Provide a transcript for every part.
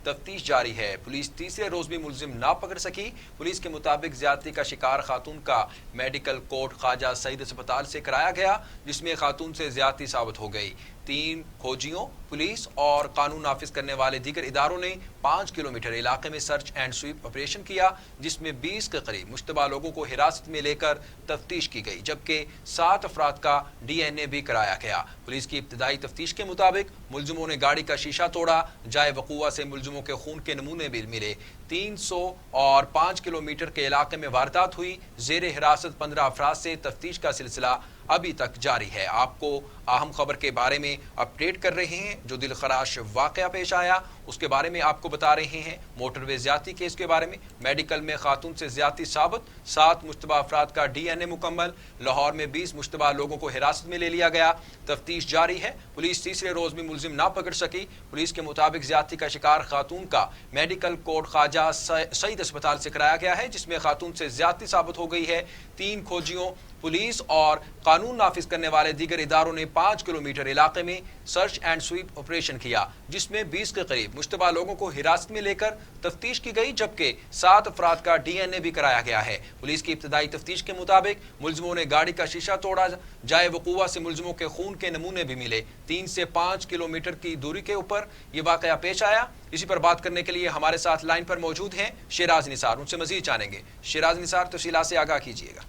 تفتیش جاری ہے۔ پولیس تیسرے روز بھی ملزم نہ پکڑ سکی۔ پولیس کے مطابق زیادتی کا شکار خاتون کا میڈیکل کوٹ خواجہ سعید اسپتال سے کرایا گیا، جس میں خاتون سے زیادتی ثابت ہو گئی۔ 3 کھوجیوں، پولیس اور قانون نافذ کرنے والے دیگر اداروں نے 5 کلومیٹر علاقے میں سرچ اینڈ سویپ آپریشن کیا، جس میں 20 کے قریب مشتبہ لوگوں کو حراست میں لے کر تفتیش کی گئی، جبکہ 7 افراد کا ڈی این اے بھی کرایا گیا۔ پولیس کی ابتدائی تفتیش کے مطابق ملزموں نے گاڑی کا شیشہ توڑا۔ جائے وقوع سے ملزموں کے خون کے نمونے بھی ملے۔ 300 اور 5 کلومیٹر کے علاقے میں واردات ہوئی۔ زیر حراست 15 افراد سے تفتیش کا سلسلہ ابھی تک جاری ہے۔ آپ کو اہم خبر کے بارے میں اپڈیٹ کر رہے ہیں۔ جو دل خراش واقعہ پیش آیا اس کے بارے میں آپ کو بتا رہے ہیں۔ موٹر وے زیادتی کیس کے بارے میں میڈیکل میں خاتون سے زیادتی ثابت، 7 مشتبہ افراد کا ڈی این اے مکمل۔ لاہور میں 20 مشتبہ لوگوں کو حراست میں لے لیا گیا۔ تفتیش جاری ہے۔ پولیس تیسرے روز بھی ملزم نہ پکڑ سکی۔ پولیس کے مطابق زیادتی کا شکار خاتون کا میڈیکل کوٹ خواجہ سعید اسپتال سے کرایا گیا ہے، جس میں خاتون سے زیادتی ثابت ہو گئی ہے۔ 3 کھوجیوں، پولیس اور قانون نافذ کرنے والے دیگر اداروں نے 5 کلومیٹر علاقے میں سرچ اینڈ سویپ آپریشن کیا، جس میں 20 کے قریب مشتبہ لوگوں کو حراست میں لے کر تفتیش کی گئی، جبکہ 7 افراد کا ڈی این اے بھی کرایا گیا ہے۔ پولیس کی ابتدائی تفتیش کے مطابق ملزموں نے گاڑی کا شیشہ توڑا۔ جائے وقوع سے ملزموں کے خون کے نمونے بھی ملے۔ 3 سے 5 کلومیٹر کی دوری کے اوپر یہ واقعہ پیش آیا۔ اسی پر بات کرنے کے لیے ہمارے ساتھ لائن پر موجود ہیں شیراز نثار، ان سے مزید جانیں گے۔ شیراز نثار، تفصیلات سے آگاہ کیجیے گا۔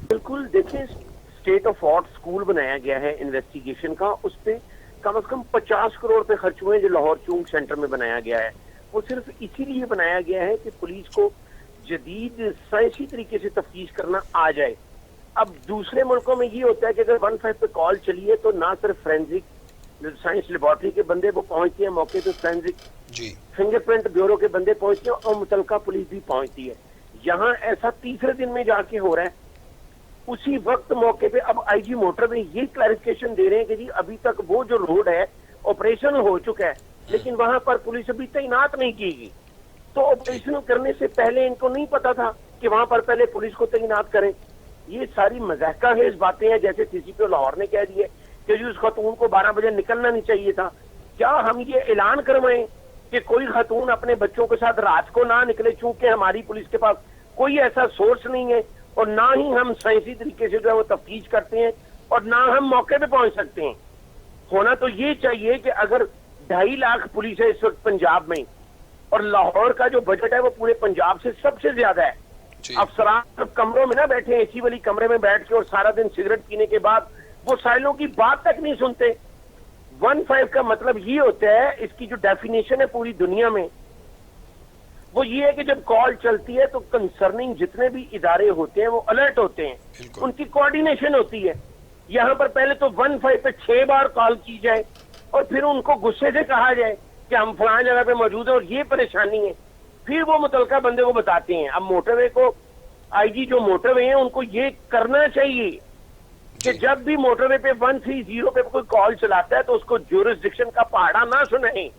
بالکل، دیکھیں اسٹیٹ آف آرٹ سکول بنایا گیا ہے انویسٹیگیشن کا، اس پہ کم از کم 50 کروڑ روپے خرچ ہوئے جو لاہور چونک سینٹر میں بنایا گیا ہے۔ وہ صرف اسی لیے بنایا گیا ہے کہ پولیس کو جدید سائنسی طریقے سے تفتیش کرنا آ جائے۔ اب دوسرے ملکوں میں یہ ہوتا ہے کہ اگر 15 پہ کال چلیے تو نہ صرف فورینزک سائنس لیبارٹری کے بندے وہ پہنچتے ہیں موقع پہ، فورینزک فنگر پرنٹ بیورو کے بندے پہنچتے ہیں اور متعلقہ پولیس بھی پہنچتی ہے۔ یہاں ایسا تیسرے دن میں جا کے ہو رہا ہے۔ اسی وقت موقع پہ اب آئی جی موٹر وے یہ کلیریفیکیشن دے رہے ہیں کہ جی ابھی تک وہ جو روڈ ہے آپریشن ہو چکا ہے، لیکن وہاں پر پولیس ابھی تعینات نہیں کی گئی۔ تو آپریشن کرنے سے پہلے ان کو نہیں پتا تھا کہ وہاں پر پہلے پولیس کو تعینات کریں۔ یہ ساری مضحکہ خیز باتیں ہیں، جیسے سی سی پی او لاہور نے کہہ دی ہے کہ جی اس خاتون کو 12 بجے نکلنا نہیں چاہیے تھا۔ کیا ہم یہ اعلان کروائیں کہ کوئی خاتون اپنے بچوں کے ساتھ رات کو نہ نکلے، چونکہ ہماری پولیس کے پاس کوئی ایسا سورس نہیں ہے اور نہ ہی ہم سائنسی طریقے سے جو ہے وہ تفتیش کرتے ہیں اور نہ ہم موقع پہ پہنچ سکتے ہیں۔ ہونا تو یہ چاہیے کہ اگر 2.5 لاکھ پولیس ہے اس وقت پنجاب میں اور لاہور کا جو بجٹ ہے وہ پورے پنجاب سے سب سے زیادہ ہے، افسران کمروں میں نہ بیٹھے اے سی والی کمرے میں بیٹھ کے اور سارا دن سگریٹ پینے کے بعد وہ سائلوں کی بات تک نہیں سنتے۔ 15 کا مطلب یہ ہوتا ہے، اس کی جو ڈیفینیشن ہے پوری دنیا میں وہ یہ ہے کہ جب کال چلتی ہے تو کنسرننگ جتنے بھی ادارے ہوتے ہیں وہ الرٹ ہوتے ہیں، ان کی کوارڈینیشن ہوتی ہے۔ یہاں پر پہلے تو 15 پہ 6 بار کال کی جائے اور پھر ان کو غصے سے کہا جائے کہ ہم فلاں جگہ پہ موجود ہیں اور یہ پریشانی ہے، پھر وہ متعلقہ بندے کو بتاتے ہیں۔ اب موٹر وے کو آئی جی جو موٹر وے ہیں ان کو یہ کرنا چاہیے کہ جب بھی موٹر وے پہ 130 پہ کوئی کال چلاتا ہے تو اس کو جورسڈکشن کا پہاڑا نہ سنائیں،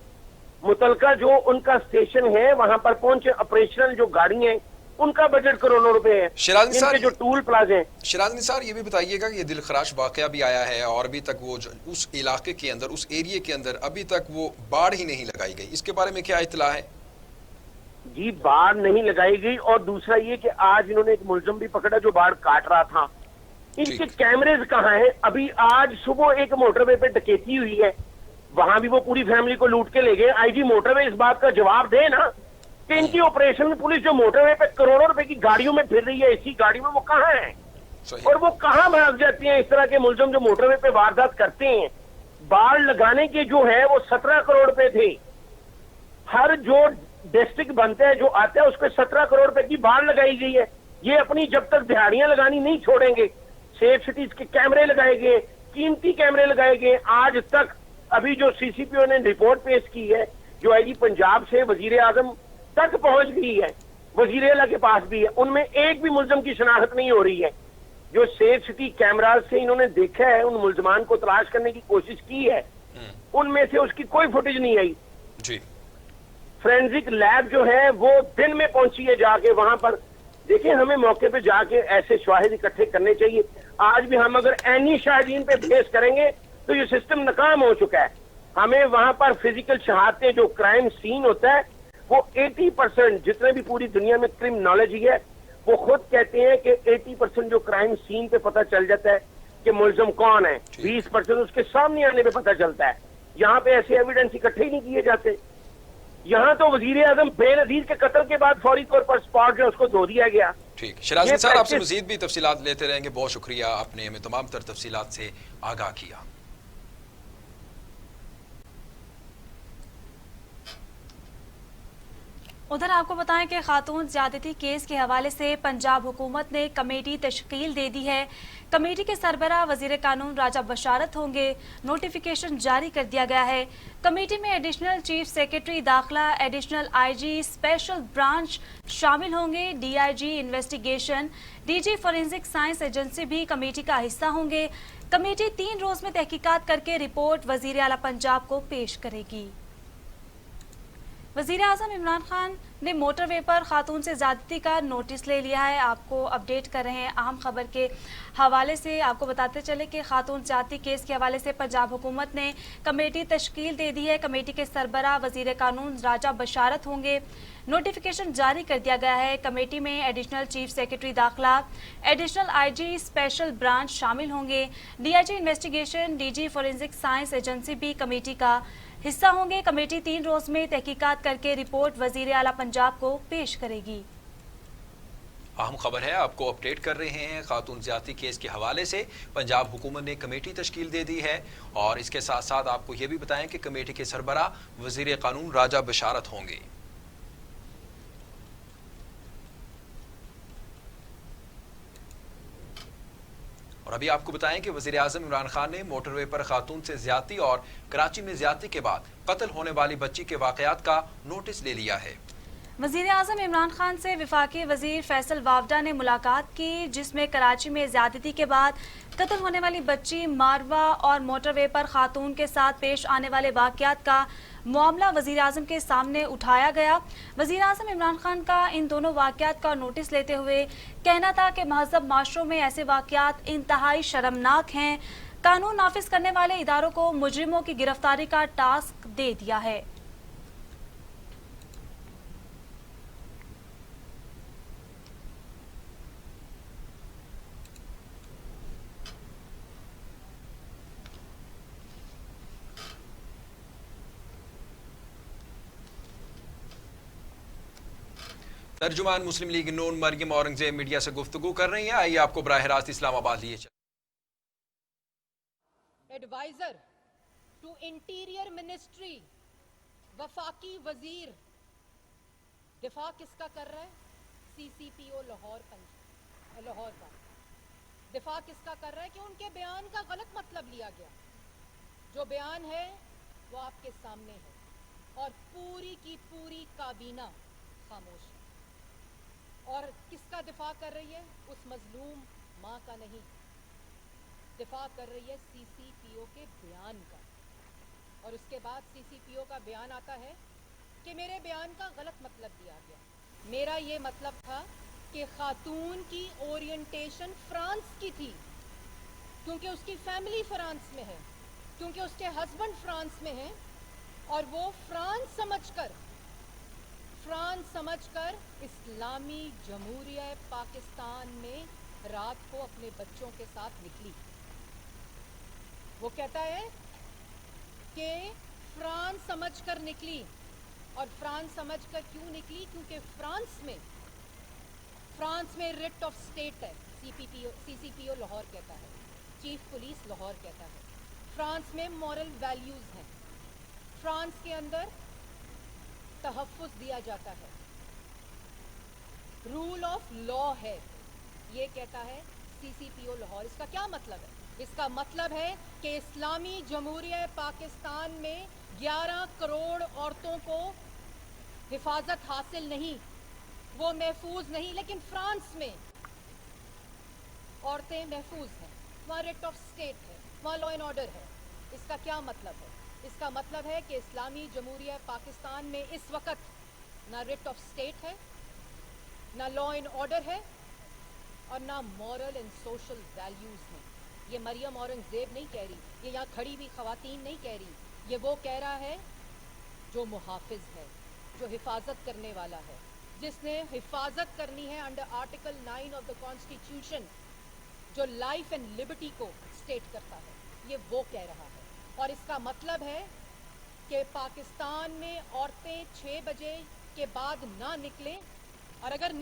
متعلقہ جو ان کا اسٹیشن ہے وہاں پر پہنچے، آپریشنل جو گاڑی ہیں ان کا بجٹ کروڑوں روپے ہے، ان کے جو ٹول پلازے ہیں۔ شیراز نثار، یہ بھی بتائیے گا کہ یہ دل خراش واقعہ بھی آیا ہے اور ابھی تک وہ اس علاقے کے اندر، اس ایریے کے اندر ابھی تک وہ باڑ ہی نہیں لگائی گئی، اس کے بارے میں کیا اطلاع ہے؟ جی باڑ نہیں لگائی گئی، اور دوسرا یہ کہ آج انہوں نے ایک ملزم بھی پکڑا جو باڑ کاٹ رہا تھا۔ ان کے کیمریز کہاں ہیں؟ ابھی آج صبح ایک موٹر وے پہ ڈکیتی ہوئی ہے، وہاں بھی وہ پوری فیملی کو لوٹ کے لے گئے۔ آئی جی موٹر وے اس بات کا جواب دے نا کہ ان کی آپریشن میں پولیس جو موٹر وے پہ کروڑوں روپے کی گاڑیوں میں پھر رہی ہے، اسی گاڑی میں، وہ کہاں ہیں اور وہ کہاں بھاگ جاتی ہیں؟ اس طرح کے ملزم جو موٹر وے پہ واردات کرتے ہیں، باڑ لگانے کے جو ہے وہ 17 کروڑ روپے تھے۔ ہر جو ڈسٹرکٹ بنتا ہے جو آتا ہے اس پہ 17 کروڑ روپے کی باڑ لگائی گئی ہے۔ یہ اپنی جب تک دہاڑیاں لگانی نہیں چھوڑیں گے، سیف سٹیز کے کیمرے لگائے گئے، قیمتی کیمرے لگائے گئے۔ آج تک ابھی جو سی سی پی او نے رپورٹ پیش کی ہے جو آئی جی پنجاب سے وزیر اعظم تک پہنچ گئی ہے، وزیر اعلیٰ کے پاس بھی ہے، ان میں ایک بھی ملزم کی شناخت نہیں ہو رہی ہے۔ جو سیف سٹی کیمراز سے انہوں نے دیکھا ہے، ان ملزمان کو تلاش کرنے کی کوشش کی ہے، ان میں سے اس کی کوئی فوٹیج نہیں آئی۔ فورینزک لیب جو ہے وہ دن میں پہنچی ہے جا کے وہاں پر۔ دیکھیں ہمیں موقع پہ جا کے ایسے شواہد اکٹھے کرنے چاہیے۔ آج بھی ہم اگر عینی شاہدین پہ بیس کریں گے تو یہ سسٹم ناکام ہو چکا ہے۔ ہمیں وہاں پر فزیکل شہادتیں جو کرائم سین ہوتا ہے وہ 80% جتنے بھی پوری دنیا میں کرمنالوجی ہے وہ خود کہتے ہیں کہ 80% جو کرائم سین پہ پتہ چل جاتا ہے کہ ملزم کون ہے، 20% اس کے سامنے آنے پہ پتہ چلتا ہے. یہاں پہ ایسے ایویڈنس اکٹھے ہی نہیں کیے جاتے. یہاں تو وزیر اعظم بے نظیر کے قتل کے بعد فوری طور پر اسپاٹ جو اس کو دھو دیا گیا. ٹھیک، شیراز صاحب آپ سے مزید بھی تفصیلات لیتے رہیں گے. بہت شکریہ، آپ نے ہمیں تمام تر تفصیلات سے آگاہ کیا. ادھر آپ کو بتائیں کہ خاتون زیادتی کیس کے حوالے سے پنجاب حکومت نے کمیٹی تشکیل دے دی ہے. کمیٹی کے سربراہ وزیر قانون راجہ بشارت ہوں گے. نوٹیفیکیشن جاری کر دیا گیا ہے. کمیٹی میں ایڈیشنل چیف سیکرٹری داخلہ، additional I G special branch شامل ہوں گے. D I G investigation, D G forensic science agency بھی کمیٹی کا حصہ ہوں گے. کمیٹی 3 روز میں تحقیقات کر کے رپورٹ وزیر اعلیٰ پنجاب کو پیش کرے گی. وزیر اعظم عمران خان نے موٹر وے پر خاتون سے زیادتی کا نوٹس لے لیا ہے. آپ کو اپڈیٹ کر رہے ہیں اہم خبر کے حوالے سے. آپ کو بتاتے چلے کہ خاتون زیادتی کیس کے حوالے سے پنجاب حکومت نے کمیٹی تشکیل دے دی ہے. کمیٹی کے سربراہ وزیر قانون راجہ بشارت ہوں گے. نوٹیفیکیشن جاری کر دیا گیا ہے. کمیٹی میں ایڈیشنل چیف سیکرٹری داخلہ، additional I G special branch شامل ہوں گے. D I G investigation, D G forensic science agency بھی کمیٹی کا حصہ ہوں گے. کمیٹی 3 روز میں تحقیقات کر کے رپورٹ وزیر اعلیٰ پنجاب کو پیش کرے گی. اہم خبر ہے، آپ کو اپڈیٹ کر رہے ہیں. خاتون زیادتی کیس کے حوالے سے پنجاب حکومت نے کمیٹی تشکیل دے دی ہے، اور اس کے ساتھ ساتھ آپ کو یہ بھی بتائیں کہ کمیٹی کے سربراہ وزیر قانون راجہ بشارت ہوں گے. اور ابھی آپ کو بتائیں کہ وزیر اعظم عمران خان نے موٹر وے پر خاتون سے زیادتی اور کراچی میں زیادتی کے بعد قتل ہونے والی بچی کے واقعات کا نوٹس لے لیا ہے. وزیر اعظم عمران خان سے وفاقی وزیر فیصل وافڈا نے ملاقات کی، جس میں کراچی میں زیادتی کے بعد قتل ہونے والی بچی ماروا اور موٹر وے پر خاتون کے ساتھ پیش آنے والے واقعات کا معاملہ وزیر اعظم کے سامنے اٹھایا گیا. وزیر اعظم عمران خان کا ان دونوں واقعات کا نوٹس لیتے ہوئے کہنا تھا کہ مہذب معاشروں میں ایسے واقعات انتہائی شرمناک ہیں. قانون نافذ کرنے والے اداروں کو مجرموں کی گرفتاری کا ٹاسک دے دیا ہے. ترجمان مسلم لیگ نون مریم اورنگزیب میڈیا سے گفتگو کر رہی ہیں. آئیے آپ کو براہ راست اسلام آباد لیے چلیں. ایڈوائزر ٹو انٹیریئر منسٹری، وفاقی وزیر دفاع کس کا کر رہا ہے؟ سی سی پی او لاہور کا دفاع کس کا کر رہا ہے کہ ان کے بیان کا غلط مطلب لیا گیا. جو بیان ہے وہ آپ کے سامنے ہے اور پوری کی پوری کابینہ خاموش ہے. اور کس کا دفاع کر رہی ہے؟ اس مظلوم ماں کا نہیں، دفاع کر رہی ہے سی سی پی او کے بیان کا. اور اس کے بعد سی سی پی او کا بیان آتا ہے کہ میرے بیان کا غلط مطلب دیا گیا. میرا یہ مطلب تھا کہ خاتون کی اورینٹیشن فرانس کی تھی، کیونکہ اس کی فیملی فرانس میں ہے، کیونکہ اس کے ہسبینڈ فرانس میں ہیں، اور وہ فرانس سمجھ کر اسلامی جمہوریہ پاکستان میں رات کو اپنے بچوں کے ساتھ نکلی. وہ کہتا ہے کہ فرانس سمجھ کر نکلی. اور فرانس سمجھ کر کیوں نکلی؟ کیونکہ فرانس میں ریٹ آف سٹیٹ ہے. سی سی پی او لاہور کہتا ہے، چیف پولیس لاہور کہتا ہے. فرانس میں مورل ویلیوز ہیں. فرانس کے اندر تحفظ دیا جاتا ہے، رول آف لا ہے. یہ کہتا ہے سی سی پی او لاہور. اس کا کیا مطلب ہے؟ اس کا مطلب ہے کہ اسلامی جمہوریہ پاکستان میں 11 کروڑ عورتوں کو حفاظت حاصل نہیں، وہ محفوظ نہیں، لیکن فرانس میں عورتیں محفوظ ہیں. وہاں ریٹ آف سٹیٹ ہے، وہاں لا اینڈ آرڈر ہے. اس کا کیا مطلب ہے؟ اس کا مطلب ہے کہ اسلامی جمہوریہ پاکستان میں اس وقت نہ ریٹ آف سٹیٹ ہے، نہ لا اینڈ آرڈر ہے، اور نہ مورل اینڈ سوشل ویلیوز ہیں. یہ مریم اورنگزیب نہیں کہہ رہی، یہ یہاں کھڑی بھی خواتین نہیں کہہ رہی. ये वो कह रहा है जो मुहाफिज है, जो हिफाजत करने वाला है, जिसने हिफाजत करनी है under article 9 of the constitution, जो लाइफ एंड लिबर्टी को स्टेट करता है, ये वो कह रहा है। और इसका मतलब है कि पाकिस्तान में औरतें 6 बजे के बाद ना निकलें, और अगर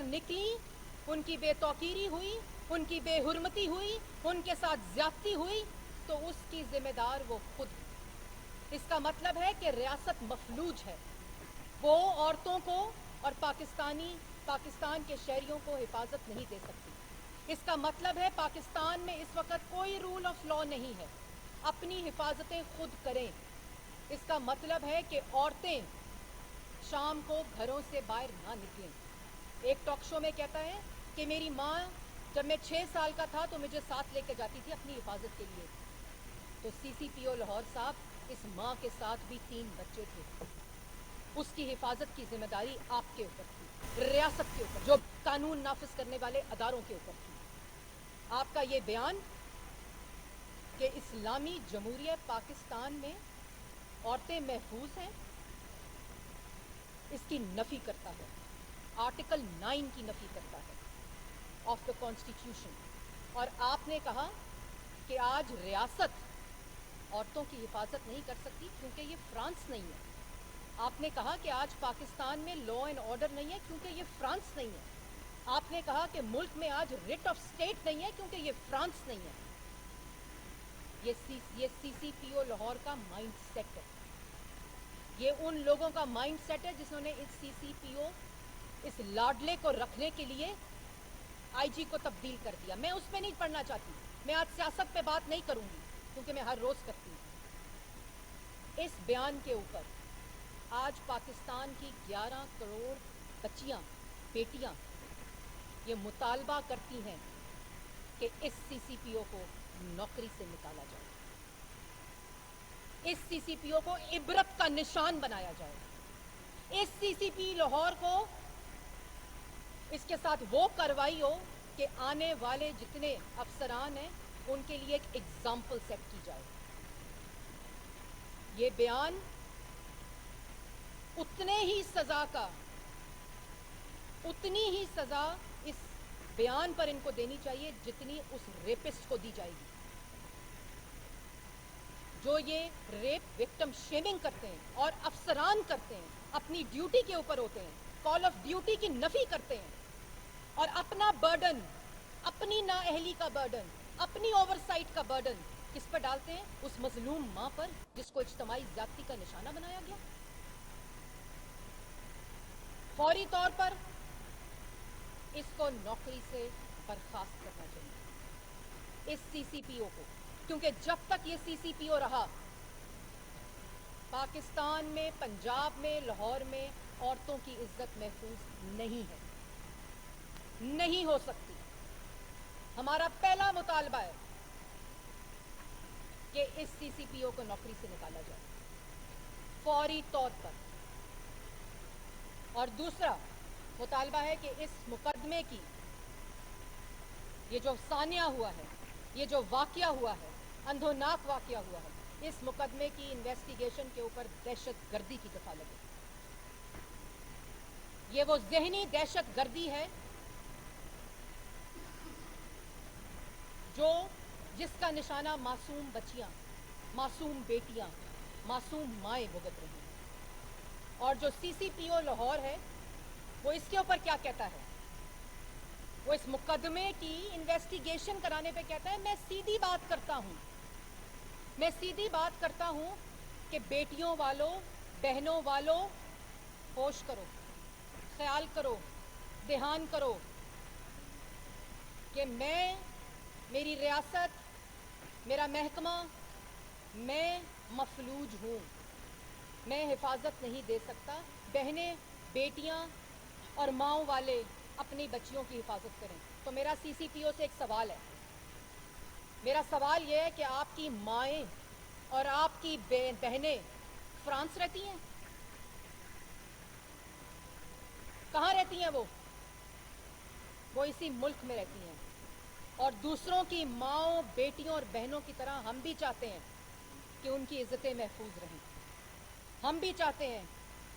निकली उनकी बेतौकीरी हुई, उनकी बेहुरमती हुई, उनके साथ ज्यादती हुई, तो उसकी जिम्मेदार वो खुद है। इसका मतलब है कि रियासत मफलूज है, वो औरतों को और पाकिस्तान के शहरियों को हिफाजत नहीं दे सकती। इसका मतलब है पाकिस्तान में इस वक्त कोई रूल ऑफ लॉ नहीं है, अपनी हिफाजतें खुद करें। इसका मतलब है कि औरतें शाम को घरों से बाहर ना निकलें। एक टॉक शो में कहता है कि मेरी माँ जब मैं 6 साल का था तो मुझे साथ लेकर जाती थी अपनी हिफाजत के लिए। तो CCPO लाहौर साहब, इस माँ के साथ भी 3 बच्चे थे, उसकी हिफाजत की जिम्मेदारी आपके ऊपर थी, रियासत के ऊपर, जो कानून नाफिज करने वाले अदारों के ऊपर थी। आपका ये बयान कि इस्लामी जमहूरिया पाकिस्तान में औरतें महफूज हैं, इसकी नफी करता है, आर्टिकल 9 की नफी करता है ऑफ द कॉन्स्टिट्यूशन। और आपने कहा कि आज रियासत औरतों की हिफाजत नहीं कर सकती क्योंकि ये फ्रांस नहीं है। आपने कहा कि आज पाकिस्तान में लॉ एंड ऑर्डर नहीं है क्योंकि ये फ्रांस नहीं है। आपने कहा कि मुल्क में आज रिट ऑफ स्टेट नहीं है क्योंकि ये फ्रांस नहीं है। ये CCPO लाहौर का माइंड सेट है, ये उन लोगों का माइंड सेट है जिन्होंने इस CCPO, इस लाडले को रखने के लिए IG को तब्दील कर दिया। मैं उस पर नहीं पढ़ना चाहती, मैं आज सियासत पे बात नहीं करूंगी क्योंकि मैं हर रोज करती हूँ। इस बयान के ऊपर आज पाकिस्तान की 11 करोड़ बच्चियां, बेटियां ये मुतालबा करती हैं कि इस CCPO को नौकरी से निकाला जाए, इस CCPO को इबरत का निशान बनाया जाए, इस CCP लाहौर को इसके साथ वो कार्रवाई हो कि आने वाले जितने अफसरान हैं उनके लिए एक एग्जाम्पल सेट की जाए। ये बयान उतनी ही सजा इस बयान पर इनको देनी चाहिए जितनी उस रेपिस्ट को दी जाएगी, जो ये रेप विक्टिम शेमिंग करते हैं और अफसरान करते हैं, अपनी ड्यूटी के ऊपर होते हैं, कॉल ऑफ ड्यूटी की नफी करते हैं और अपना बर्डन, अपनी नाअहली का बर्डन, अपनी ओवरसाइट का बर्डन किस पर डालते हैं? उस मजलूम मां पर जिसको इज्तिमाई ज्यादती का निशाना बनाया गया। फौरी तौर पर इसको नौकरी से बर्खास्त करना चाहिए, इस CCPO को, क्योंकि जब तक ये CCPO रहा पाकिस्तान में, पंजाब में, लाहौर में औरतों की इज्जत महफूज नहीं है, नहीं हो सकती। हमारा पहला मुतालबा है कि इस CCPO को नौकरी से निकाला जाए फौरी तौर पर। और दूसरा मुतालबा है कि इस मुकदमे की, ये जो सानिया हुआ है, ये जो वाकया हुआ है, अंधोनाक वाकया हुआ है, इस मुकदमे की इन्वेस्टिगेशन के ऊपर दहशत गर्दी की दफालत है। ये वो जहनी दहशत गर्दी है जिसका निशाना मासूम बच्चियां, मासूम बेटियां, मासूम माएँ भुगत रही हैं। और जो CCPO लाहौर है वो इसके ऊपर क्या कहता है? वो इस मुकदमे की इन्वेस्टिगेशन कराने पे कहता है मैं सीधी बात करता हूं कि बेटियों वालों, बहनों वालों, होश करो, ख्याल करो, ध्यान करो कि मेरी रियासत, मेरा महकमा, मैं मफलूज हूँ, मैं हिफाजत नहीं दे सकता। बहनें, बेटियां और माओ वाले अपनी बच्चियों की हिफाजत करें। तो मेरा CCPO से एक सवाल है, मेरा सवाल यह है कि आपकी माएँ और आपकी बहनें फ्रांस रहती हैं? कहाँ रहती हैं वो इसी मुल्क में रहती हैं। और दूसरों की माओ, बेटियों और बहनों की तरह हम भी चाहते हैं कि उनकी इज्जतें महफूज रहें। हम भी चाहते हैं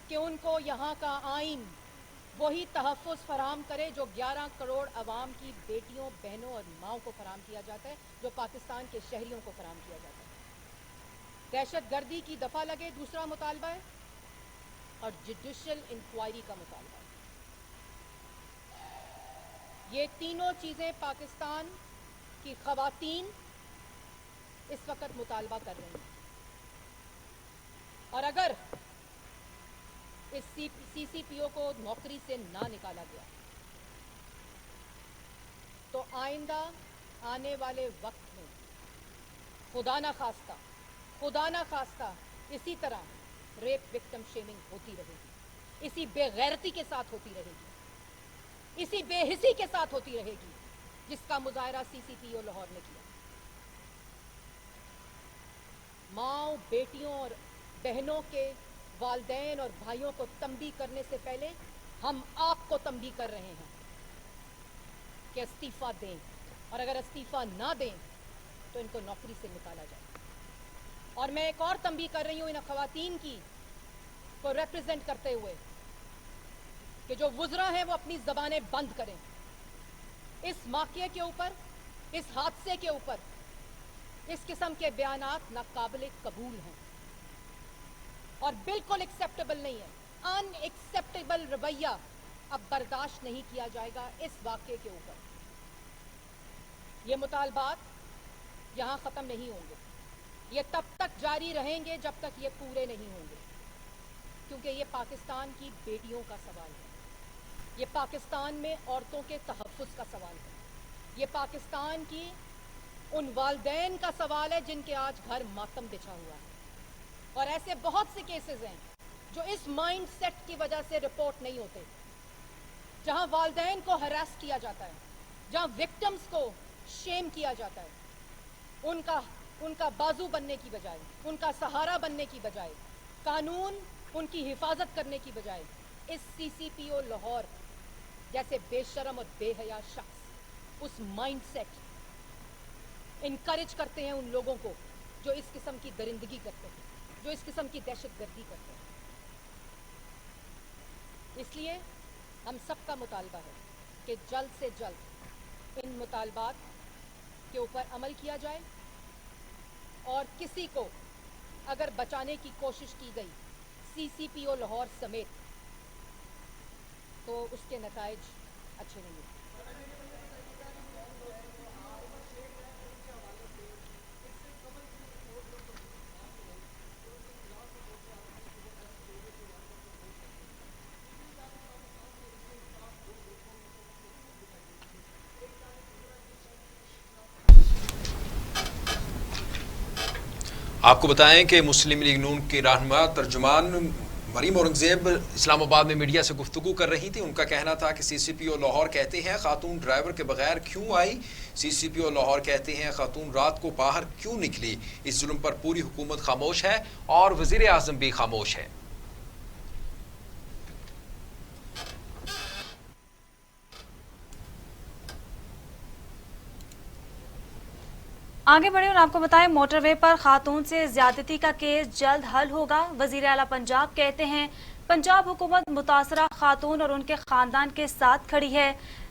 कि उनको यहाँ का आइन वही तहफ़्फ़ुज़ फराहम करे जो 11 करोड़ अवाम की बेटियों, बहनों और माँओं को फराहम किया जाता है, जो पाकिस्तान के शहरियों को फराहम किया जाता है। दहशत गर्दी की दफ़ा लगे दूसरा मुतालबा है, और जुडिशल इंक्वायरी का मुतालबा है। ये तीनों चीज़ें पाकिस्तान की ख़वातीन इस वक्त मुतालबा कर रही हैं, और अगर इस CCPO को नौकरी से ना निकाला गया तो आइंदा आने वाले वक्त में खुदा ना खास्ता इसी तरह रेप विक्टिम शेमिंग होती रहेगी, इसी बेगैरती के साथ होती रहेगी, इसी बेहिसी के साथ होती रहेगी जिसका मुजाहरा CCPO लाहौर ने किया। माँओं, बेटियों और बहनों के वालदैन और भाइयों को तंबी करने से पहले हम आपको तंबी कर रहे हैं कि इस्तीफा दें, और अगर इस्तीफा ना दें तो इनको नौकरी से निकाला जाए। और मैं एक और तंबी कर रही हूँ इन ख़वातीन की को रिप्रेजेंट करते हुए कि जो वुज़रा हैं वो अपनी ज़बानें बंद करें। इस वाक़ये के ऊपर, इस हादसे के ऊपर इस किस्म के बयानात नाकाबिल कबूल हैं और बिल्कुल एक्सेप्टेबल नहीं है। अनएक्सेप्टेबल रवैया अब बर्दाश्त नहीं किया जाएगा इस वाक़ये के ऊपर। ये मुतालबात यहाँ ख़त्म नहीं होंगे, ये तब तक जारी रहेंगे जब तक ये पूरे नहीं होंगे, क्योंकि ये पाकिस्तान की बेटियों का सवाल है, ये पाकिस्तान में औरतों के तहफ़्फ़ुज़ का सवाल है, ये पाकिस्तान की उन वालदैन का सवाल है जिनके आज घर मातम बिछा हुआ है। और ऐसे बहुत से केसेस हैं जो इस माइंड सेट की वजह से रिपोर्ट नहीं होते, जहां वालदैन को हरास किया जाता है, जहां विक्टिम्स को शेम किया जाता है, उनका बाजू बनने की बजाय, उनका सहारा बनने की बजाय, कानून उनकी हिफाजत करने की बजाय इस CCPO लाहौर जैसे बेशरम और बेहया शख्स उस माइंड सेट इनकरेज करते हैं उन लोगों को जो इस किस्म की दरिंदगी करते हैं, जो इस किस्म की दहशतगर्दी करते हैं। इसलिए हम सबका मुतालबा है कि जल्द से जल्द इन मुतालबात के ऊपर अमल किया जाए, और किसी को अगर बचाने की कोशिश की गई CCPO लाहौर समेत तो उसके नताइज अच्छे नहीं होंगे। आपको बताएं कि मुस्लिम लीग नून की रहनुमा तर्जुमान मरीम औरंगजेब इस्लामाबाद में मीडिया से गुफ्तगू कर रही थी। उनका कहना था कि CCPO लाहौर कहते हैं खातून ड्राइवर के बगैर क्यों आई, CCPO लाहौर कहते हैं खातून रात को बाहर क्यों निकली। इस जुल्म पर पूरी हुकूमत खामोश है और वजीर आज़म भी खामोश है। आगे बढ़े और आपको बताएं, मोटरवे पर खातून से ज्यादती का केस जल्द हल होगा। वजीर आला पंजाब कहते हैं पंजाब हुकूमत मुतासरा खातून और उनके खानदान के साथ खड़ी है।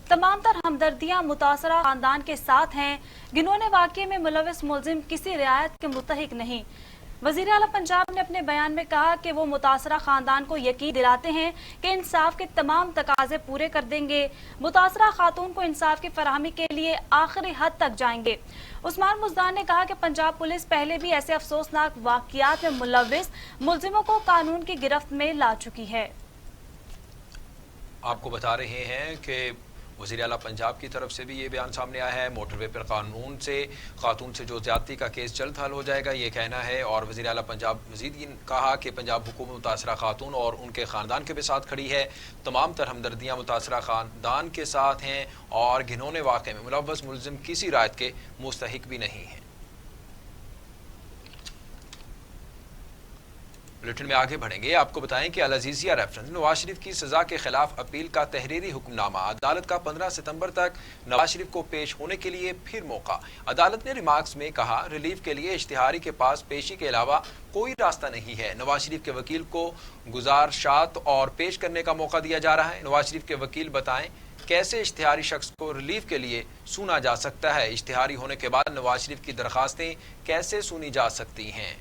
तमाम तर हमदर्दियां मुतासरा खानदान के साथ हैं। घिनौने वाक़ये में मुलविस मुलजिम किसी रियायत के मुतहिक नहीं। वजीर आला पंजाब ने अपने बयान में कहा कि वो मुतासरा खानदान को यकीन दिलाते हैं कि इंसाफ के तमाम तकाजे पूरे कर देंगे। मुतासरा खातून को इंसाफ की फराहमी के लिए आखिरी हद तक जाएंगे। उस्मान मुज़दान ने कहा कि पंजाब पुलिस पहले भी ऐसे अफसोसनाक वाक़यात में मुलविस मुलजिमों को कानून की गिरफ्त में ला चुकी है। आपको बता रहे हैं कि वज़ीर आला पंजाब की तरफ से भी ये बयान सामने आया है। मोटरवे पर कानून से खातून से जो ज्यादती का केस जल्द हल हो जाएगा, ये कहना है। और वज़ीर आला पंजाब मज़ीद कहा कि पंजाब हुकूमत मुतासरा खातून और उनके ख़ानदान के भी साथ खड़ी है। तमाम तर हमदर्दियाँ मुतासरा ख़ानदान के साथ हैं और घिनौने वाक़े में मुलव्वस मुलज़िम किसी रायत के मुस्तहिक भी नहीं हैं। बुलेटिन में आगे बढ़ेंगे। आपको बताएं कि अल अजीजिया रेफरेंस नवाज शरीफ की सजा के खिलाफ अपील का तहरीरी हुक्मनामा अदालत का 15 सितंबर तक नवाज शरीफ को पेश होने के लिए फिर मौका। अदालत ने रिमार्क्स में कहा, रिलीफ के लिए इश्तिहारी के पास पेशी के अलावा कोई रास्ता नहीं है। नवाज शरीफ के वकील को गुजारशात और पेश करने का मौका दिया जा रहा है। नवाज शरीफ के वकील बताएं कैसे इश्तिहारी शख्स को रिलीफ के लिए सुना जा सकता है। इश्तिहारी होने के बाद नवाज शरीफ की दरखास्तें कैसे सुनी जा सकती हैं।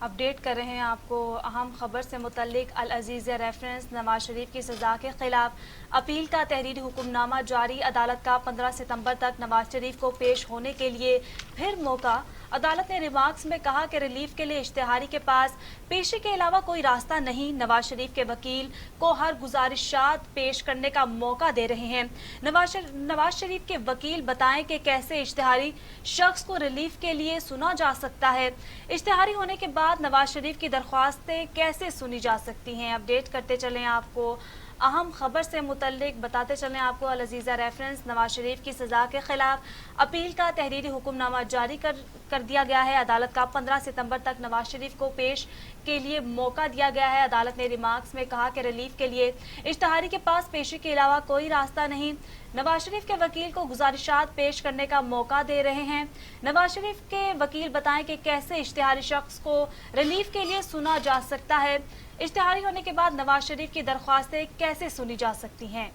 अपडेट कर रहे हैं आपको अहम खबर से मुतल्लिक। अल अजीजिया रेफरेंस नवाज शरीफ की सजा के खिलाफ अपील का तहरीरी हुक्मनामा जारी। अदालत का 15 सितंबर तक नवाज शरीफ को पेश होने के लिए फिर मौका। अदालत ने रिमार्क्स में कहा कि रिलीफ के लिए इश्तिहारी के पास पेशी के अलावा कोई रास्ता नहीं। नवाज शरीफ के वकील को हर गुजारिशात पेश करने का मौका दे रहे हैं। नवाज शरीफ के वकील बताएं कि कैसे इश्तिहारी शख्स को रिलीफ के लिए सुना जा सकता है। इश्तिहारी होने के बाद नवाज शरीफ की दरख्वास्तें कैसे सुनी जा सकती हैं। अपडेट करते चलें आपको अहम खबर से मुतल्लिक। बताते चलें आपको अल अजीजिया रेफरेंस नवाज शरीफ की सजा के खिलाफ अपील का तहरीरी हुक्मनामा जारी कर दिया गया है। अदालत का 15 सितंबर तक नवाज शरीफ को पेश के लिए मौका दिया गया है। अदालत ने रिमार्क्स में कहा कि रिलीफ के लिए इश्तिहारी के पास पेशी के अलावा कोई रास्ता नहीं। नवाज शरीफ के वकील को गुजारिशात पेश करने का मौका दे रहे हैं। नवाज शरीफ के वकील बताएं कि कैसे इश्तिहारी शख्स को रिलीफ के लिए सुना जा सकता है। इश्तिहारी होने के बाद नवाज शरीफ की दरख्वास्तें कैसे सुनी जा सकती हैं।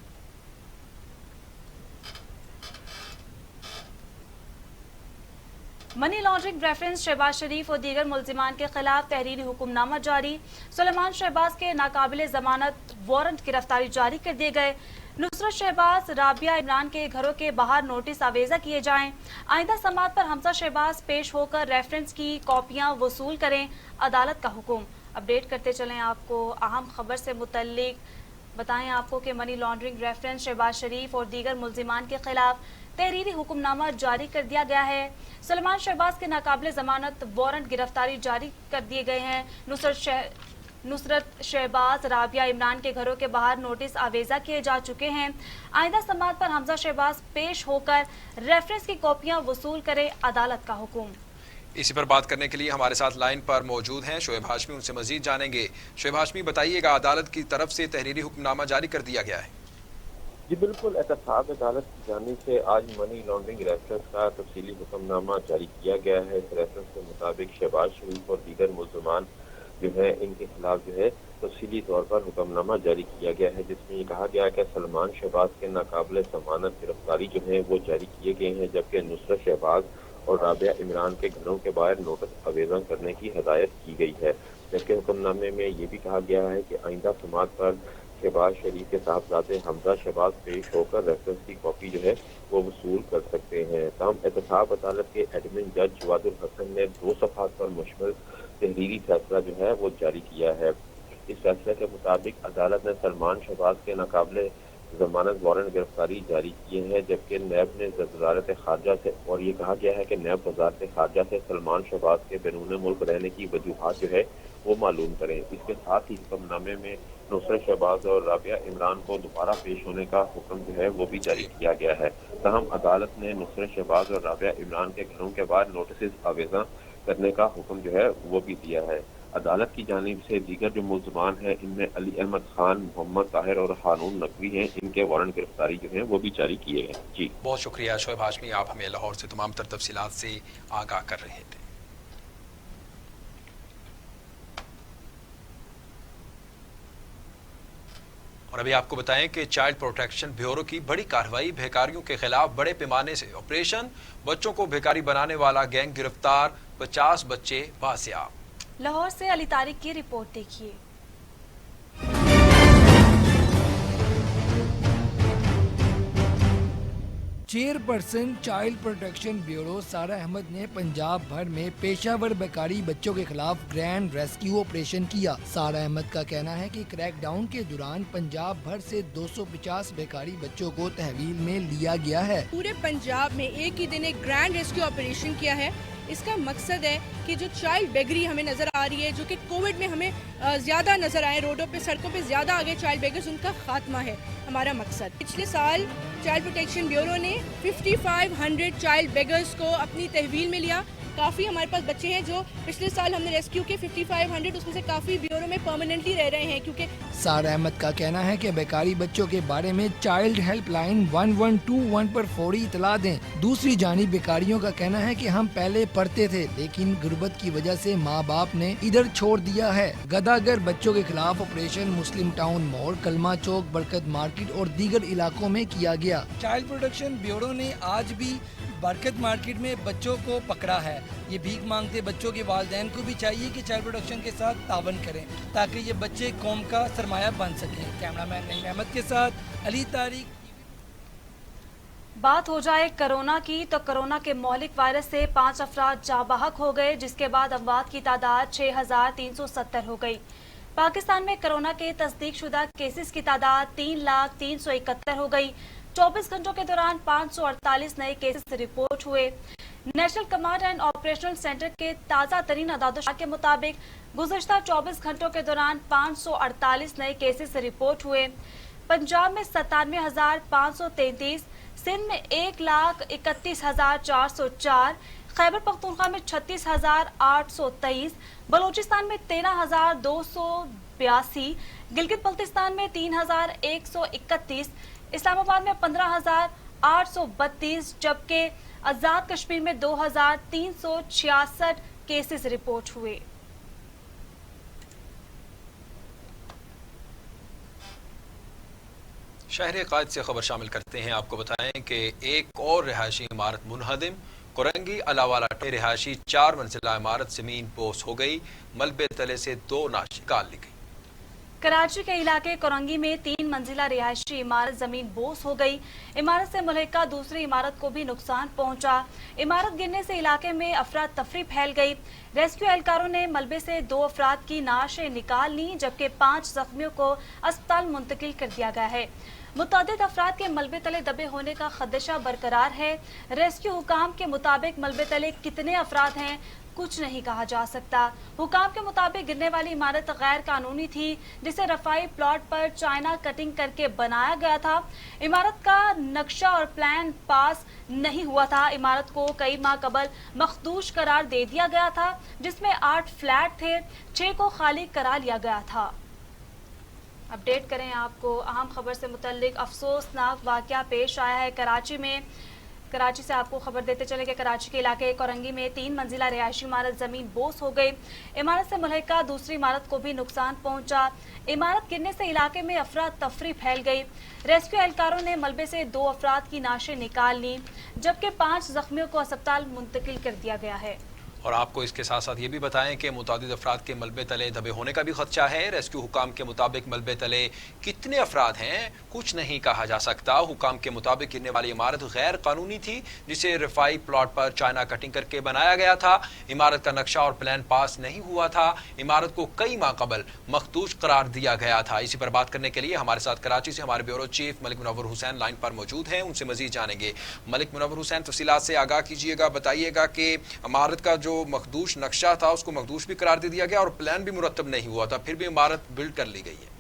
मनी लॉन्ड्रिंग रेफरेंस शहबाज शरीफ और दीगर मुल्जिमान के खिलाफ तहरीरी हुक्मनामा जारी। सुलेमान शहबाज के नाकाबिले जमानत वारंट गिरफ्तारी जारी कर दिए गए। नुसरत शहबाज, राबिया इमरान के घरों के बाहर नोटिस आवेजा किए जाएं। आइंदा समात पर हमजा शहबाज पेश होकर रेफरेंस की कॉपियां वसूल करें, अदालत का हुक्म। अपडेट करते चलें आपको अहम खबर से मुतल्लिक। बताएं आपको कि मनी लॉन्ड्रिंग रेफरेंस शहबाज शरीफ और दीगर मुल्जिमान के खिलाफ तहरीरी हुक्मनामा जारी कर दिया गया है। सुलेमान शहबाज के नाकाबिले जमानत वारंट गिरफ्तारी जारी कर दिए गए हैं। नुसरत शहबाज, राबिया इमरान के घरों के बाहर नोटिस आवेजा किए जा चुके हैं। आइंदा समात पर हमजा शहबाज पेश होकर रेफरेंस की कॉपियां वसूल करे, अदालत का हुक्म। इसी पर बात करने के लिए हमारे साथ लाइन पर मौजूद हैं शोएब हाशमी, उनसे मजीद जानेंगे। शोएब हाशमी, बताइएगा, अदालत की तरफ से तहरीरी हुक्मनामा जारी कर दिया गया है। जी बिल्कुल, एहतसाब अदालत की जानिब से आज मनी लॉन्ड्रिंग रेफरेंस का तफसीली हुक्मनामा जारी किया गया है। इस रेफरेंस के मुताबिक शहबाज शरीफ और दीगर मुल्ज़िमान जो है इनके खिलाफ जो है तफसीली तौर पर हुक्मनामा जारी किया गया है, जिसमें ये कहा गया है कि सलमान शहबाज के नाकाबिले ज़मानत गिरफ्तारी जो है वो जारी किए गए हैं, जबकि नुसरत शहबाज और राबिया इमरान के घरों के बाहर नोटिस आवेदन करने की हदायत की गई है। जबकि हुक्मनामे में ये भी कहा गया है कि आइंदा समात पर शहबाज शरीफ के साहबजादे हमजा शहबाज पेश होकर रेफरेंस की कॉपी जो है वो वसूल कर सकते हैं। ताहम एहतसाब अदालत के एडमिन जज जवादुल हसन ने 2 सफ़हात पर मुश्तमिल तहरीरी फैसला जो है वो जारी किया है। इस फैसले के मुताबिक अदालत ने सलमान शहबाज के नाकाबिले जमानत वारंट गिरफ्तारी जारी किए हैं, जबकि नैब ने वजारत खारजा से, और ये कहा गया है कि नैब वजारत खारजा से सलमान शहबाज के बैरून मुल्क रहने की वजूहात जो है वो मालूम करें। इसके साथ ही हुक्मनामे में नुसरत शहबाज और राबिया इमरान को दोबारा पेश होने का हुक्म जो है वो भी जारी किया गया है। तहम अदालत ने नुसरत शहबाज और राबिया इमरान के घरों के बाद नोटिस आवेजा करने का हुक्म जो है वो भी दिया है। अदालत की जानिब से दीगर जो मुल्ज़िमान हैं इनमें अली अहमद खान, मोहम्मद ताहिर और हारून नकवी हैं, इनके वारंट गिरफ्तारी जो है वो भी जारी किए गए। जी बहुत शुक्रिया शोएब हाशमी, आप हमें लाहौर से तमाम तर तफसीलात से आगाह कर रहे थे। और अभी आपको बताएं कि चाइल्ड प्रोटेक्शन ब्यूरो की बड़ी कार्रवाई, भिखारियों के खिलाफ बड़े पैमाने से ऑपरेशन, बच्चों को भिखारी बनाने वाला गैंग गिरफ्तार, 50 बच्चे बाजियाब। लाहौर से अली तारिक की रिपोर्ट देखिए। चेयरपर्सन चाइल्ड प्रोटेक्शन ब्यूरो सारा अहमद ने पंजाब भर में पेशावर बेकारी बच्चों के खिलाफ ग्रैंड रेस्क्यू ऑपरेशन किया। सारा अहमद का कहना है कि क्रैकडाउन के दौरान पंजाब भर से 250 बेकारी बच्चों को तहवील में लिया गया है। पूरे पंजाब में एक ही दिन एक ग्रैंड रेस्क्यू ऑपरेशन किया है। इसका मकसद है कि जो चाइल्ड बेगरी हमें नजर आ रही है, जो कि कोविड में हमें ज्यादा नजर आए, रोडों पे सड़कों पे ज्यादा आगे चाइल्ड बेगर्स, उनका खात्मा है हमारा मकसद। पिछले साल चाइल्ड प्रोटेक्शन ब्यूरो ने 5500 चाइल्ड बेगर्स को अपनी तहवील में लिया। काफ़ी हमारे पास बच्चे हैं जो पिछले साल हमने रेस्क्यू के 5500, उसमें से काफ़ी ब्यूरो में परमानेंटली रह रहे हैं, क्योंकि सारा अहमद का कहना है कि बेकारी बच्चों के बारे में चाइल्ड हेल्प लाइन 1121 पर फौरी इतला दें। दूसरी जानिब बेकारियों का कहना है कि हम पहले पढ़ते थे, लेकिन गुर्बत की वजह से माँ बाप ने इधर छोड़ दिया है। गदागर बच्चों के खिलाफ ऑपरेशन मुस्लिम टाउन मोड़, कलमा चौक, बरकत मार्केट और दीगर इलाकों में किया गया। चाइल्ड प्रोटेक्शन ब्यूरो ने आज भी बरकत मार्केट में बच्चों को पकड़ा है। ये भीख मांगते बच्चों के वालिदैन को भी चाहिए कि चाइल्ड प्रोटेक्शन के साथ तावन करें ताकि ये बच्चे कौम का सरमाया बन सकें। कैमरामैन नईम अहमद के साथ अली तारिक। बात हो जाए कोरोना की तो कोरोना के मौलिक वायरस से 5 अफराद जाबाहक हो गए, जिसके बाद अमवात की तादाद 6370 हो गई। पाकिस्तान में कोरोना के तस्दीक शुदा केसेस की तादाद 3,03,71 हो गई। 24 घंटों के दौरान 548 नए केसेस रिपोर्ट हुए। National command and operational centre के ताज़ा तरीन अदाद के मुताबिक गुज़श्ता 24 घंटों के दौरान 548 नए केसेस रिपोर्ट हुए। पंजाब में 97,533, सिंध में 1,31,404, खैबर पख्तूनख्वा में 36,823, बलूचिस्तान में 13,282, गिलगित बल्तिस्तान में 3,131, इस्लामाबाद में 15,832, जबकि आजाद कश्मीर में 2,366 केसेस रिपोर्ट हुए। शहर कायद से खबर शामिल करते हैं। आपको बताएं कि एक और रिहायशी इमारत मुनहदिम, कोरंगी अलावाला रिहायशी 4 मंजिला इमारत जमीन पोस हो गई। मलबे तले से 2 नाश निकाल ली गई। कराची के इलाके कोरंगी में 3 मंजिला रिहायशी इमारत जमीन बोस हो गई। इमारत से मुल्हिका दूसरी इमारत को भी नुकसान पहुंचा। इमारत गिरने से इलाके में अफरा तफरी फैल गई। रेस्क्यू एहलकारों ने मलबे से 2 अफराद की नाशें निकाल ली, जबकि 5 जख्मियों को अस्पताल मुंतकिल कर दिया गया है। मुतअद्दिद अफराद के मलबे तले दबे होने का खदशा बरकरार है। रेस्क्यू हुकाम के मुताबिक मलबे तले कितने अफराद हैं कुछ नहीं कहा जा सकता। हुकाम के मुताबिक गिरने वाली इमारत गैर कानूनी थी, जिसे रफाई प्लॉट पर चाइना कटिंग करके बनाया गया था। इमारत का नक्शा और प्लान पास नहीं हुआ था। इमारत को कई माह कबल मखदूश करार दे दिया गया था, जिसमें 8 फ्लैट थे, 6 को खाली करा लिया गया था। अपडेट करें आपको अहम खबर से मुतल्लिक अफसोसनाक वाकया पेश आया है कराची में। कराची से आपको खबर देते चले कि कराची के इलाके कोरंगी में 3 मंजिला रिहायशी इमारत जमीन बोस हो गई। इमारत से मुल्हिका दूसरी इमारत को भी नुकसान पहुंचा। इमारत गिरने से इलाके में अफरा तफरी फैल गई। रेस्क्यू एहलकारों ने मलबे से 2 अफराद की नाशें निकाल ली, जबकि 5 जख्मियों को अस्पताल मुंतकिल कर दिया गया है। और आपको इसके साथ साथ ये भी बताएं कि मुतादिद अफराद के मलबे तले दबे होने का भी खदशा है। रेस्क्यू हुकाम के मुताबिक मलबे तले कितने अफराद हैं कुछ नहीं कहा जा सकता। हुकाम के मुताबिक गिरने वाली इमारत गैर कानूनी थी, जिसे रफाई प्लॉट पर चाइना कटिंग करके बनाया गया था। इमारत का नक्शा और प्लान पास नहीं हुआ था। इमारत को कई माह कबल मखदूश करार दिया गया था। इसी पर बात करने के लिए हमारे साथ कराची से हमारे bureau chief Malik Munawwar Hussain line पर मौजूद हैं। उनसे मजीद जानेंगे। मलिक मुनव्वर हुसैन, तफसीलात से आगाह कीजिएगा। बताइएगा कि इमारत का जो मखदूश नक्शा था उसको मखदूश भी करार दे दिया गया और प्लान भी मुरतब नहीं हुआ था, फिर भी इमारत बिल्ड कर ली गई है।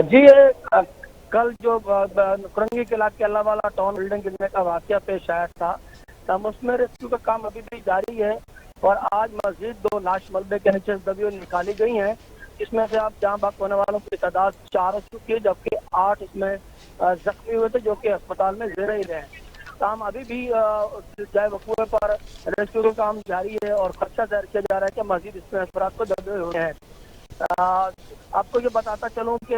जी, कल जो कोरंगी के इलाके अल्लाहवाला टाउन बिल्डिंग गिरने का वाकया पेश आया था, तब उसमें रेस्क्यू का काम अभी भी जारी है और आज मजीद 2 लाश मलबे के नीचे दबी हुई निकाली गई हैं। इसमें से आप जहाँ बाक होने वालों की तादाद 4 हो चुकी है, जबकि 8 इसमें जख्मी हुए थे जो कि अस्पताल में जेर इलाज हैं। काम अभी भी जाए वकूए पर रेस्क्यू का काम जारी है और खदशा जाहिर किया जा रहा है कि मजीद इसमें अफराद को दबे हुए हैं। आपको ये बताता चलूँ कि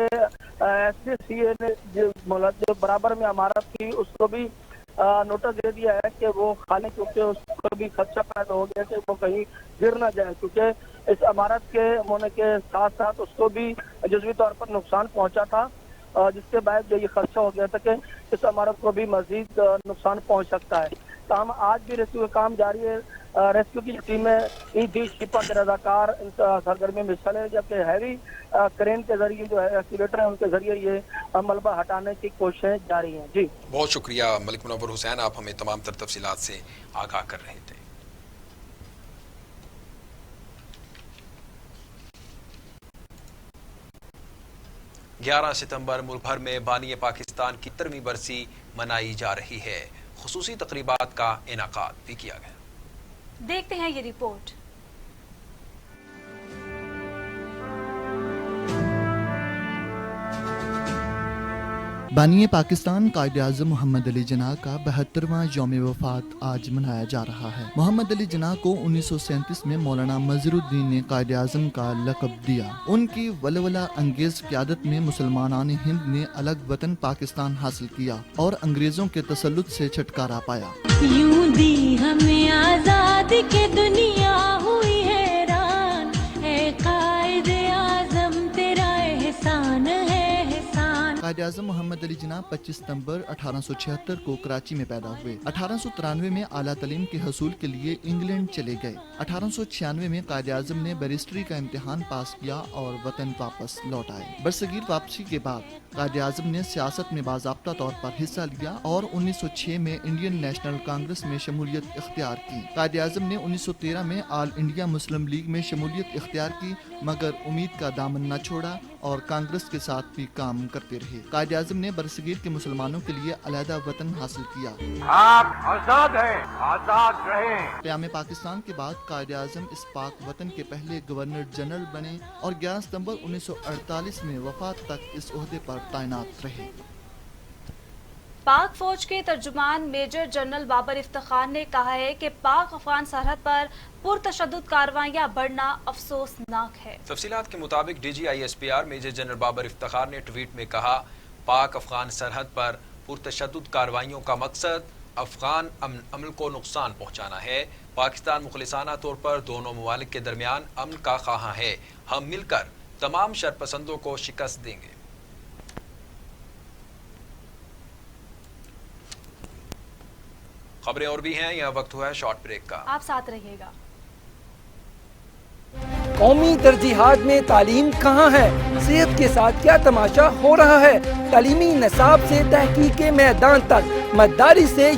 SPCA ने जो बराबर में इमारत थी उसको भी नोटिस दे दिया है कि वो खाने, क्योंकि उसको भी खदशा पैदा हो गया कि वो कहीं गिर ना जाए, क्योंकि इस इमारत के होने के साथ साथ उसको भी जुज़वी तौर पर नुकसान पहुंचा था, जिसके बाद जो ये खदशा हो गया था कि इस इमारत को भी मजीद नुकसान पहुंच सकता है। ताहम आज भी रेस्क्यू का काम जारी है। रेस्क्यू की टीमें ईदी शिपा के रजाकार सरगर्मी में हिस्सा ले, जबकि हैवी क्रेन के जरिए जो है एक्सीवेटर है उनके जरिए ये मलबा हटाने की कोशिशें जारी हैं। जी, बहुत शुक्रिया मलिक मुनव्वर हुसैन, आप हमें तमाम तर तफसीलात से आगाह कर रहे थे। ग्यारह सितंबर मुल्क भर में बानी पाकिस्तान की 70वीं बरसी मनाई जा रही है। خصوصی تقریبات کا انعقاد بھی کیا گیا۔ देखते हैं ये रिपोर्ट। बानी पाकिस्तान कायद आज़म मोहम्मद अली जिन्ना का 72वां यौम वफात आज मनाया जा रहा है। मोहम्मद अली जिन्ना को 1937 में मौलाना मजहरुद्दीन ने कायद आज़म का लक़ब दिया। उनकी वलवला अंगेज क़यादत में मुसलमानान हिंद ने अलग वतन पाकिस्तान हासिल किया और अंग्रेजों के तसल्लुत से छुटकारा पाया। यूं दी हमें आज़ादी की दुनिया हुई हैरान, ऐ कायद आज़म तेरा एहसान है। कायद आज़म मोहम्मद अली जिन्ना 25 सितंबर 1876 को कराची में पैदा हुए। 1893 में आला तालीम के हसूल के लिए इंग्लैंड चले गए। 1896 में कायद आज़म ने बैरिस्ट्री का इम्तिहान पास किया और वतन वापस लौट आए। बरसगीर वापसी के बाद कायद आज़म ने सियासत में बाज़ाब्ता तौर पर हिस्सा लिया और 1906 में इंडियन नेशनल कांग्रेस में शमूलियत इख्तियार की। कायद आज़म ने 1913 में ऑल इंडिया मुस्लिम लीग में शमूलियत इख्तियार की, मगर उम्मीद का दामन न छोड़ा और कांग्रेस के साथ भी काम करते रहे। कायद आज़म ने बरसगीर के मुसलमानों के लिए अलहदा वतन हासिल किया। आप आजाद हैं, आजाद रहें। क़याम पाकिस्तान के बाद कायद आज़म इस पाक वतन के पहले गवर्नर जनरल बने और 11 सितंबर 1948 में वफात तक इस ओहदे पर तैनात रहे। पाक फौज के तर्जुमान मेजर जनरल बाबर इफ्तिखार ने कहा है कि पाक अफगान सरहद पर पुरतशद्दुद कार्रवाइयां बढ़ना अफसोसनाक है। तफसीलात के मुताबिक DGISPR major general Babar Iftikhar ने ट्वीट में कहा, पाक अफगान सरहद पर पुरतशद्दुद कार्रवाइयों का मकसद अफगान अमन को नुकसान पहुंचाना है। पाकिस्तान मुखलिसाना तौर पर दोनों ममालिक के दरमियान अमन का ख्वाह है। हम मिलकर तमाम शरपसंदों को शिकस्त देंगे। खबरें और भी हैं, यह वक्त हुआ है शॉर्ट ब्रेक का। आप साथ रहिएगा। कौमी तरजीहात में तालीम कहाँ है? सेहत के साथ क्या तमाशा हो रहा है? तालीमी निसाब से तहकीक के मैदान तक मददारी से